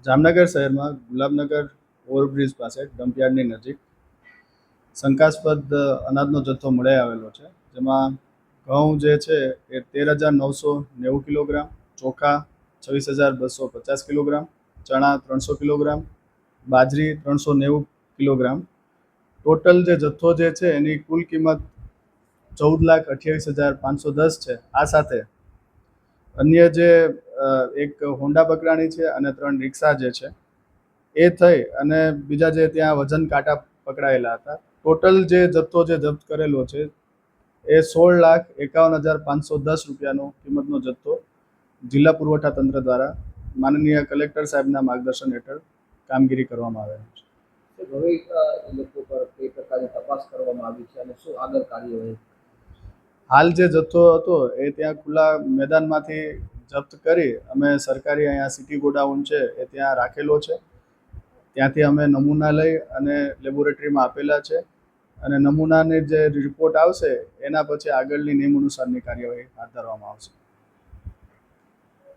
જામનગર શહેરમાં ગુલાબનગર ઓવરબ્રિજ પાસે ડમ્પયાર્ડની નજીક શંકાસ્પદ અનાજનો જથ્થો મળી આવેલો છે, જેમાં ઘઉં જે છે એ 13,990 કિલોગ્રામ, ચોખા 26,250 કિલોગ્રામ, ચણા 300 કિલોગ્રામ, બાજરી 390 કિલોગ્રામ. ટોટલ જે જથ્થો જે છે એની કુલ કિંમત 14,28,510 છે. આ સાથે અન્ય જે એક હોન્ડા બકરાણી છે અને 3 રિક્ષા જે છે એ થઈ અને બીજા જે ત્યાં વજન કાંટા પકડાયેલા હતા, ટોટલ જે જથ્થો જે જપ્ત કરેલો છે એ 16,51,510 રૂપિયાનો કિંમતનો જથ્થો જિલ્લા પુરવઠા તંત્ર દ્વારા માનનીય કલેક્ટર સાહેબના માર્ગદર્શન હેઠળ કામગીરી કરવામાં આવેલ છે. હવે એ લોકો પર કઈ પ્રકારની તપાસ કરવામાં આવી છે અને શું આગળ કાર્યવાહી? હાલ જે જથ્થો હતો એ ત્યાં ખુલ્લા મેદાનમાંથી જપ્ત કરી અમે સરકારી અહીંયા સિટી ગોડાઉન છે એ ત્યાં રાખેલો છે. ત્યાંથી અમે નમૂના લઈ અને લેબોરેટરીમાં આપેલા છે અને નમૂનાની જે રિપોર્ટ આવશે એના પછી આગળની નિયમ અનુસારની કાર્યવાહી હાથ ધરવામાં આવશે.